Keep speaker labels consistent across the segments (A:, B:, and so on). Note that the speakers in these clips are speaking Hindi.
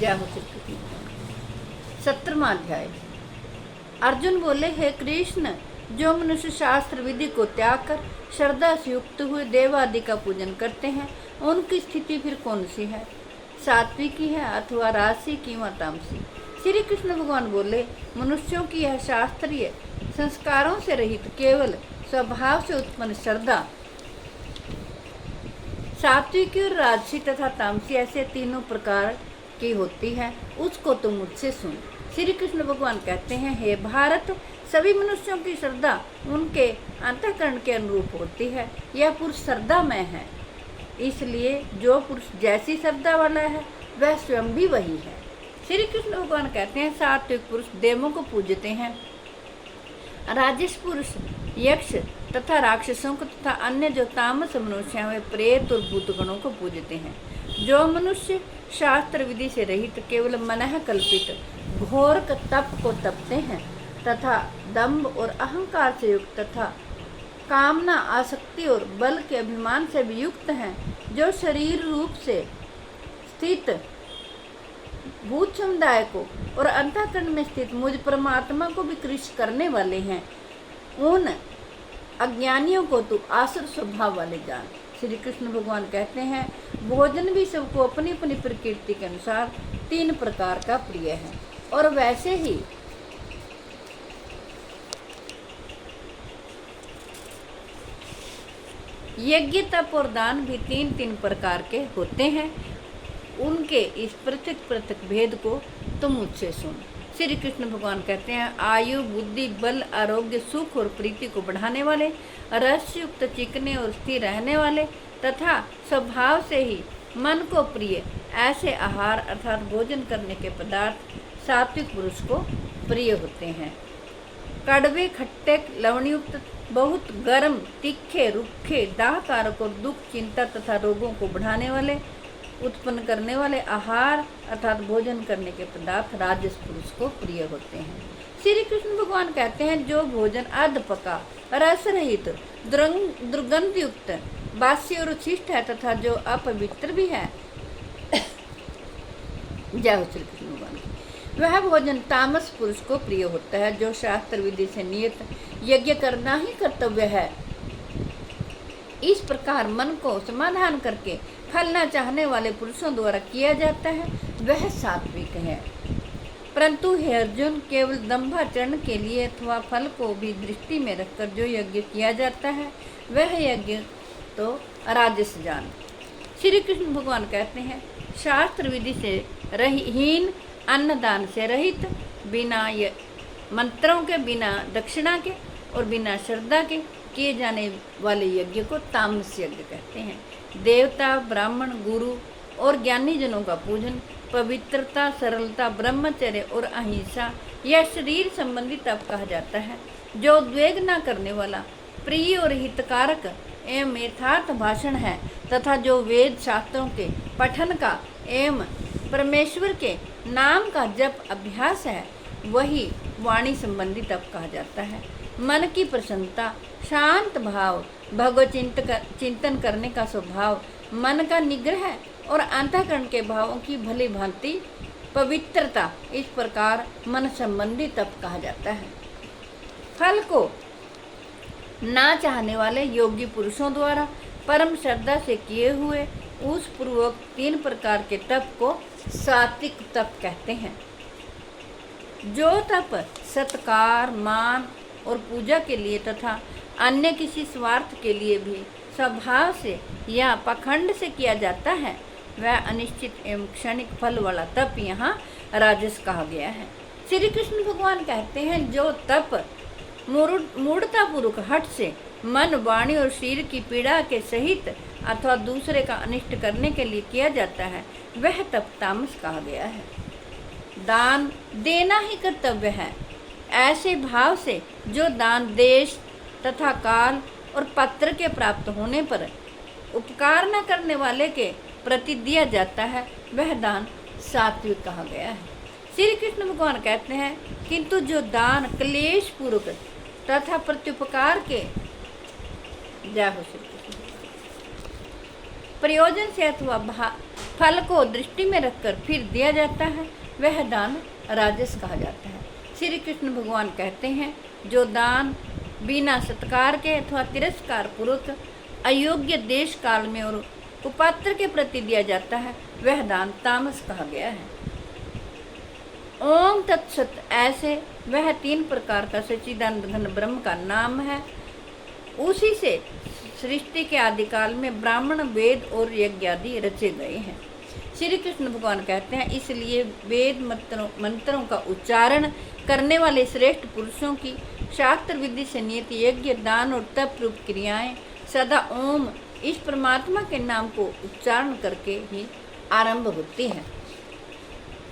A: जय हो श्री कृष्ण। 17वां अध्याय। अर्जुन बोले, हे कृष्ण, जो मनुष्य शास्त्र विधि को त्याग कर श्रद्धा से युक्त हुए देव आदि का पूजन करते हैं, उनकी स्थिति फिर कौन सी है? सात्विकी है अथवा राजसी व तामसी? श्री कृष्ण भगवान बोले, मनुष्यों की यह शास्त्रीय संस्कारों से रहित केवल स्वभाव से उत्पन्न श्रद्धा सात्विकी और राजसी तथा तामसी ऐसे तीनों प्रकार की होती है, उसको तुम मुझसे सुन। श्री कृष्ण भगवान कहते हैं, हे भारत, सभी मनुष्यों की श्रद्धा उनके अंतःकरण के अनुरूप होती है। यह पुरुष श्रद्धामय है, इसलिए जो पुरुष जैसी श्रद्धा वाला है वह स्वयं भी वही है। श्री कृष्ण भगवान कहते हैं, सात्विक पुरुष देवों को पूजते हैं, राजस पुरुष यक्ष तथा राक्षसों को तथा अन्य जो तामस मनुष्य हैं वे प्रेत और भूतगणों को पूजते हैं। जो मनुष्य शास्त्र विधि से रहित केवल मनः कल्पित घोर तप को तपते हैं तथा दंभ और अहंकार से युक्त तथा कामना आसक्ति और बल के अभिमान से भी युक्त हैं, जो शरीर रूप से स्थित भूत समुदाय को और अंतःकरण में स्थित मुझ परमात्मा को भी कृष्ण करने वाले हैं, उन अज्ञानियों को तू आसुर स्वभाव वाले जान। श्री कृष्ण भगवान कहते हैं, भोजन भी सबको अपनी अपनी प्रकृति के अनुसार 3 प्रकार का प्रिय है, और वैसे ही यज्ञ तप और दान भी 3-3 प्रकार के होते हैं। उनके इस पृथक पृथक भेद को तुम मुझसे सुन। श्री कृष्ण भगवान कहते हैं, आयु, बुद्धि, बल, आरोग्य, सुख और प्रीति को बढ़ाने वाले, रसयुक्त, चिकने और स्थिर रहने वाले तथा स्वभाव से ही मन को प्रिय ऐसे आहार अर्थात भोजन करने के पदार्थ सात्विक पुरुष को प्रिय होते हैं। कड़वे, खट्टे, लवणयुक्त, बहुत गर्म, तीखे, रुखे, दाहकारक और दुख, चिंता तथा रोगों को बढ़ाने वाले उत्पन्न करने वाले आहार अर्थात भोजन करने के पदार्थ राजस पुरुष को प्रिय होते हैं। श्री कृष्ण भगवान कहते हैं, जो भोजन अध पका, रस रहित, दुर्गंध युक्त, बासी और उच्छिष्ट है तथा जो अपवित्र भी है, जय हो श्री कृष्ण भगवान, वह भोजन तामस पुरुष को प्रिय होता है। जो शास्त्र विधि से नियत यज्ञ करना ही कर्तव्य है, इस प्रकार मन को समाधान करके फल न चाहने वाले पुरुषों द्वारा किया जाता है, वह सात्विक है। परंतु हे अर्जुन, केवल दंभाचरण के लिए अथवा फल को भी दृष्टि में रखकर जो यज्ञ किया जाता है, वह यज्ञ तो राजस जान। श्री कृष्ण भगवान कहते हैं, शास्त्र विधि से हीन, अन्नदान से रहित, बिना मंत्रों के, बिना दक्षिणा के और बिना श्रद्धा के किए जाने वाले यज्ञ को तामस यज्ञ कहते हैं। देवता, ब्राह्मण, गुरु और ज्ञानी जनों का पूजन, पवित्रता, सरलता, ब्रह्मचर्य और अहिंसा यह शरीर संबंधी तप कहा जाता है। जो उद्वेग न करने वाला, प्रिय और हितकारक एवं यथार्थ भाषण है तथा जो वेद शास्त्रों के पठन का एवं परमेश्वर के नाम का जप अभ्यास है, वही वाणी संबंधी तप कहा जाता है। मन की प्रसन्नता, शांत भाव, भगवत चिंतन करने का स्वभाव, मन का निग्रह और अंतःकरण के भावों की भली भांति पवित्रता, इस प्रकार मन संबंधी तप कहा जाता है। फल को ना चाहने वाले योगी पुरुषों द्वारा परम श्रद्धा से किए हुए उस पूर्वक 3 प्रकार के तप को सात्विक तप कहते हैं। जो तप सत्कार, मान और पूजा के लिए तथा अन्य किसी स्वार्थ के लिए भी स्वभाव से या पाखंड से किया जाता है, वह अनिश्चित एवं क्षणिक फल वाला तप यहाँ राजस कहा गया है। श्री कृष्ण भगवान कहते हैं, जो तप मूढ़तापूर्वक हठ से मन, वाणी और शरीर की पीड़ा के सहित अथवा दूसरे का अनिष्ट करने के लिए किया जाता है, वह तप तामस कहा गया है। दान देना ही कर्तव्य है, ऐसे भाव से जो दान देश तथा काल और पत्र के प्राप्त होने पर उपकार न करने वाले के प्रति दिया जाता है, वह दान सात्विक कहा गया है। श्री कृष्ण भगवान कहते हैं, किंतु जो दान क्लेश पूर्वक तथा प्रत्युपकार के, जय हो श्री कृष्ण, प्रयोजन से अथवा फल को दृष्टि में रखकर फिर दिया जाता है, वह दान राजस कहा जाता है। श्री कृष्ण भगवान कहते हैं, जो दान बिना सत्कार के अथवा तिरस्कार पूर्वक अयोग्य देश काल में और कुपात्र के प्रति दिया जाता है, वह दान तामस कहा गया है। ओम तत्सत, ऐसे वह 3 प्रकार का सच्चिदानंद घन ब्रह्म का नाम है। उसी से सृष्टि के आदिकाल में ब्राह्मण, वेद और यज्ञ आदि रचे गए हैं। श्री कृष्ण भगवान कहते हैं, इसलिए वेद मंत्रों का उच्चारण करने वाले श्रेष्ठ पुरुषों की शास्त्र विधि से नियत यज्ञ, दान और तप रूप क्रियाएं सदा ओम इस परमात्मा के नाम को उच्चारण करके ही आरंभ होती हैं।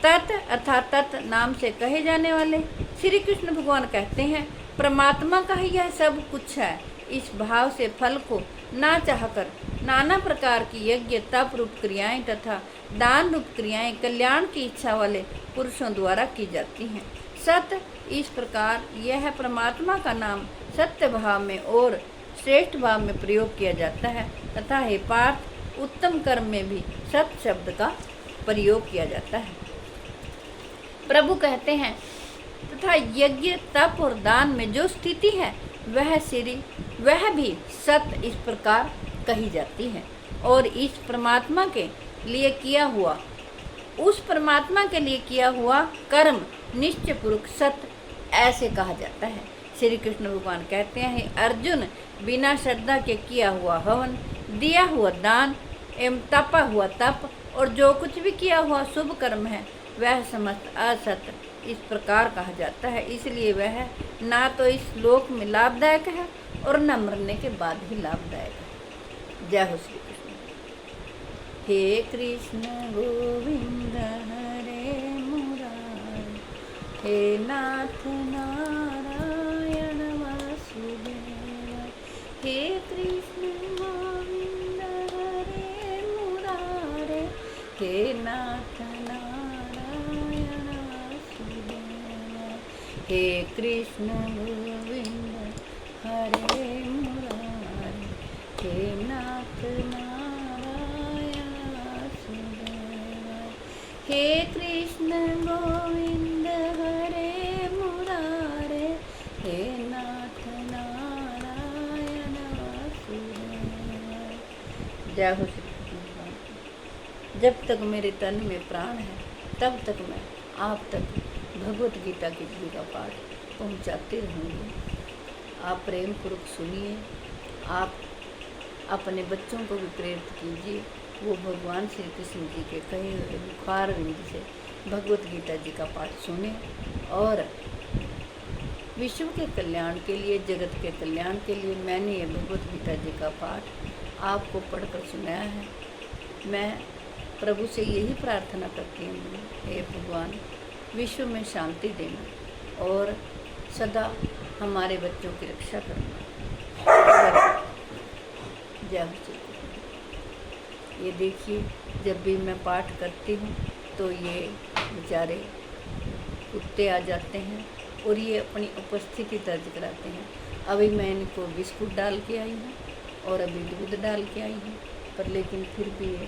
A: तत् अर्थात तत् नाम से कहे जाने वाले श्री कृष्ण भगवान कहते हैं, परमात्मा का ही यह सब कुछ है। इस भाव से फल को ना चाहकर नाना प्रकार की यज्ञ, तप रूप क्रियाएं तथा दान रूप क्रियाएं कल्याण की इच्छा वाले पुरुषों द्वारा की जाती हैं। सत्य, इस प्रकार यह परमात्मा का नाम सत्य भाव में और श्रेष्ठ भाव में प्रयोग किया जाता है तथा हे पार्थ, उत्तम कर्म में भी सत्य शब्द का प्रयोग किया जाता है। प्रभु कहते हैं, तथा यज्ञ, तप और दान में जो स्थिति है वह भी सत्य इस प्रकार कही जाती है। और इस परमात्मा के लिए किया हुआ, उस परमात्मा के लिए किया हुआ कर्म निश्चय पूर्वक सत्य ऐसे कहा जाता है। श्री कृष्ण भगवान कहते हैं, अर्जुन, बिना श्रद्धा के किया हुआ हवन, दिया हुआ दान एवं तपा हुआ तप और जो कुछ भी किया हुआ शुभ कर्म है, वह समस्त असत्य इस प्रकार कहा जाता है। इसलिए वह ना तो इस लोक में लाभदायक है और न मरने के बाद भी लाभदायक है। जय हो श्री कृष्ण। हे कृष्ण गोविंद हरे मुरारी, हे नाथ नारायण वासुदेव, हे कृष्ण गोविंद हरे मुरारी, हे नाथ नारायण वासुदेव, हे कृष्ण गोविंद हरे मुरारी, हे नाथ नारायण वासुदेव, हे कृष्ण गोविंद हरे मुरारी, हे नाथ नारायण वासुदेव। जय हो श्री कृष्ण। जब तक मेरे तन में प्राण है तब तक मैं आप तक भगवत गीता की का पाठ पहुंचाते रहूँगी। आप प्रेम पूर्वक सुनिए, आप अपने बच्चों को भी प्रेरित कीजिए, वो भगवान श्री कृष्ण जी के कहे हुए मुखार विंद से भगवत गीता जी का पाठ सुने और विश्व के कल्याण के लिए, जगत के कल्याण के लिए मैंने ये भगवत गीता जी का पाठ आपको पढ़कर सुनाया है। मैं प्रभु से यही प्रार्थना करती हूँ, हे भगवान, विश्व में शांति देना और सदा हमारे बच्चों की रक्षा करना। जय हो श्री कृष्ण। ये देखिए, जब भी मैं पाठ करती हूँ तो ये बेचारे कुत्ते आ जाते हैं और ये अपनी उपस्थिति दर्ज कराते हैं। अभी मैं इनको बिस्कुट डाल के आई हूँ और अभी दूध डाल के आई हूँ, पर लेकिन फिर भी ये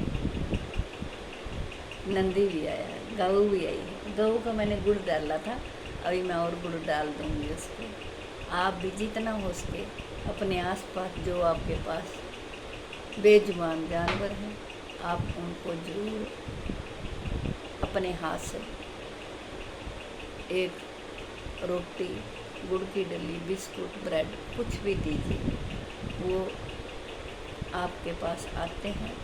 A: नंदी भी आया है, गऊ भी आई है। गऊ का मैंने गुड़ डाला था, अभी मैं और गुड़ डाल दूँगी उसको। आप भी जितना हो सके अपने आसपास जो आपके पास बेजुबान जानवर हैं, आप उनको ज़रूर अपने हाथ से एक रोटी, गुड़ की डली, बिस्कुट, ब्रेड कुछ भी दीजिए। वो आपके पास आते हैं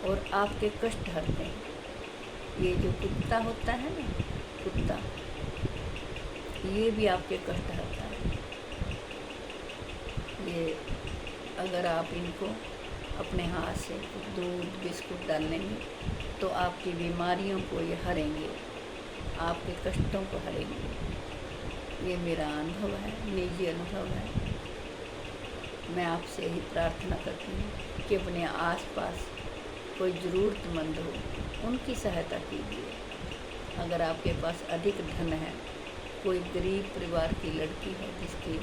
A: और आपके कष्ट हरते हैं। ये जो कुत्ता होता है ना, कुत्ता, ये भी आपके कष्ट हरता है। ये अगर आप इनको अपने हाथ से दूध, बिस्कुट डालेंगे तो आपकी बीमारियों को ये हरेंगे, आपके कष्टों को हरेंगे। ये मेरा अनुभव है, निजी अनुभव है। मैं आपसे यही प्रार्थना करती हूँ कि अपने आसपास कोई ज़रूरतमंद हो, उनकी सहायता कीजिए। अगर आपके पास अधिक धन है, कोई गरीब परिवार की लड़की है जिसकी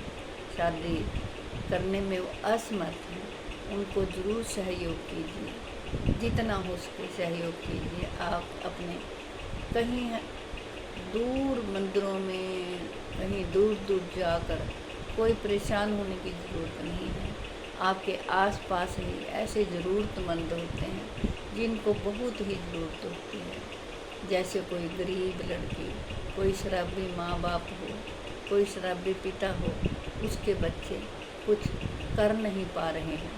A: शादी करने में वो असमर्थ है, उनको ज़रूर सहयोग कीजिए। जितना हो सके सहयोग कीजिए। आप अपने कहीं दूर मंदिरों में, कहीं दूर दूर जाकर कोई परेशान होने की ज़रूरत नहीं है। आपके आसपास ही ऐसे ज़रूरतमंद होते हैं जिनको बहुत ही ज़रूरत होती है। जैसे कोई गरीब लड़की, कोई शराबी माँ बाप हो, कोई शराबी पिता हो, उसके बच्चे कुछ कर नहीं पा रहे हैं,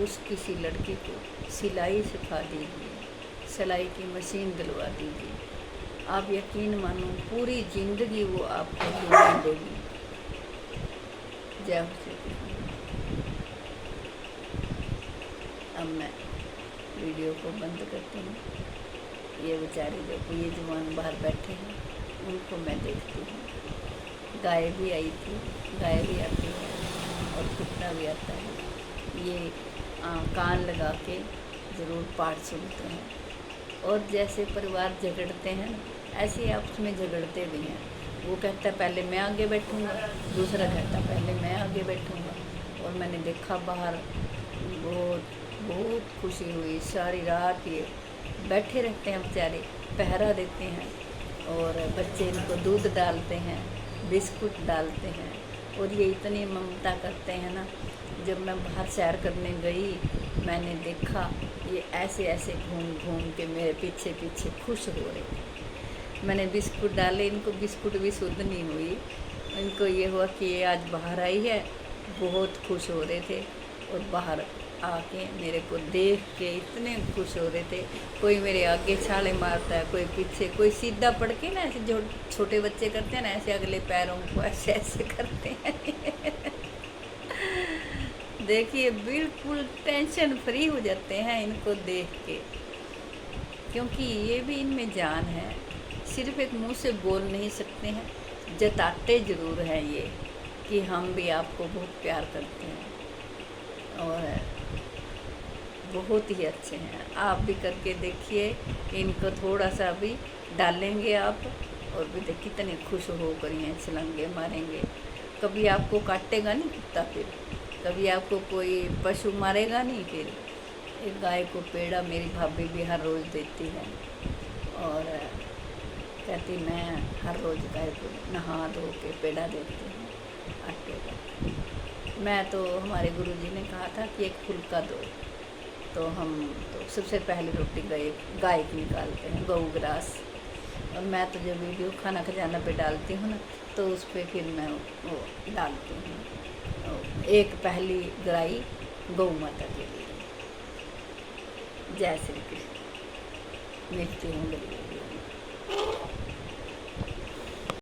A: उस किसी लड़की को सिलाई सिखा दीजिए, सिलाई की मशीन दिलवा दीजिए। आप यकीन मानो पूरी ज़िंदगी वो आपको जुड़ा देगी। जय हो श्री कृष्ण। अब मैं वीडियो को बंद करती हूँ। ये बेचारे जो ये जवान बाहर बैठे हैं उनको मैं देखती हूँ। गाय भी आई थी, गाय भी आती है और कुत्ता भी आता है। ये कान लगा के ज़रूर पाठ सुनते हैं। और जैसे परिवार झगड़ते हैं ऐसे आपस में झगड़ते भी हैं। वो कहता है पहले मैं आगे बैठूंगा, दूसरा कहता है पहले मैं आगे बैठूंगा। और मैंने देखा बाहर बहुत बहुत खुशी हुई। सारी रात ये बैठे रहते हैं बेचारे, पहरा देते हैं और बच्चे इनको दूध डालते हैं, बिस्कुट डालते हैं और ये इतनी ममता करते हैं ना। जब मैं बाहर सैर करने गई मैंने देखा ये ऐसे ऐसे घूम घूम के मेरे पीछे पीछे खुश हो रहे थे। मैंने बिस्कुट डाले, इनको बिस्कुट भी शुद्ध नहीं हुई। इनको ये हुआ कि ये आज बाहर आई है, बहुत खुश हो रहे थे और बाहर आके मेरे को देख के इतने खुश हो रहे थे। कोई मेरे आगे छाले मारता है, कोई पीछे, कोई सीधा पड़ के ना ऐसे जो छोटे बच्चे करते हैं ना ऐसे अगले पैरों को ऐसे ऐसे करते हैं। देखिए बिल्कुल टेंशन फ्री हो जाते हैं इनको देख के, क्योंकि ये भी इनमें जान है। सिर्फ एक मुंह से बोल नहीं सकते हैं, जताते ज़रूर हैं ये कि हम भी आपको बहुत प्यार करते हैं और बहुत ही अच्छे हैं। आप भी करके देखिए, इनको थोड़ा सा भी डालेंगे आप और भी देखिए कितने खुश होकर ये छलांगे मारेंगे। कभी आपको काटेगा नहीं कुत्ता, फिर कभी आपको कोई पशु मारेगा नहीं। फिर एक गाय को पेड़ा मेरी भाभी भी हर रोज़ देती है और कहती मैं हर रोज़ गाय को नहा धो के पेड़ा देती हूँ आटे का। मैं तो हमारे गुरुजी ने कहा था कि एक फुल्का दो, तो हम तो सबसे पहले रोटी गाय की निकालते हैं, गऊ ग्रास। और मैं तो जब वीडियो खाना खजाना पे डालती हूँ ना तो उस पर फिर मैं वो डालती हूँ एक पहली ग्राई गौ माता के लिए। जय श्री कृष्ण। मिलती हूँ।